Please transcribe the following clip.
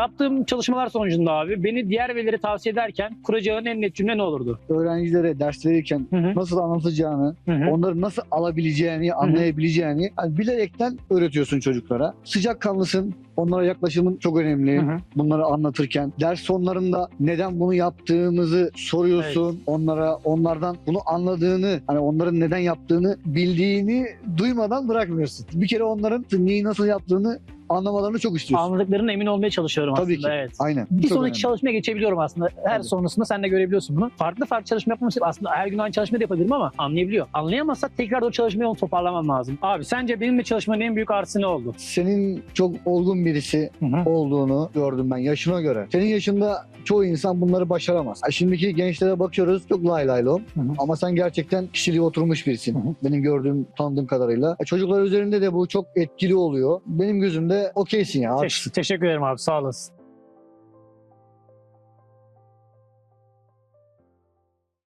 Yaptığım çalışmalar sonucunda abi beni diğer velileri tavsiye ederken kuracağın en net cümle ne olurdu? Öğrencilere ders verirken Hı hı. nasıl anlatacağını, Hı hı. onları nasıl alabileceğini, anlayabileceğini yani bilerekten öğretiyorsun çocuklara. Sıcakkanlısın. Onlara yaklaşımın çok önemli. Hı hı. Bunları anlatırken ders sonlarında neden bunu yaptığımızı soruyorsun. Onlardan bunu anladığını, hani onların neden yaptığını bildiğini duymadan bırakmıyorsun. Bir kere onların neyi nasıl yaptığını anlamalarını çok istiyorsun. Anladıklarına emin olmaya çalışıyorum Tabii aslında. ki. Evet. Aynen. Bir Çok sonraki önemli. çalışmaya geçebiliyorum aslında. Her Tabii. sonrasında sen de görebiliyorsun bunu. Farklı farklı çalışma yapmam için aslında her gün aynı çalışmayı da yapabilirim ama anlayabiliyor. Anlayamazsak tekrar o çalışmayı onu toparlamam lazım. Abi sence benimle çalışmanın en büyük artısı ne oldu? Senin çok olgun birisi Hı hı. olduğunu gördüm ben yaşına göre. Senin yaşında çoğu insan bunları başaramaz. Şimdiki gençlere bakıyoruz çok lay lay lom. Hı hı. Ama sen gerçekten kişiliği oturmuş birisin. Hı hı. Benim gördüğüm, tanıdığım kadarıyla. Çocuklar üzerinde de bu çok etkili oluyor. Benim gözümde okeysin ya. Teşekkür ederim abi, sağ olasın.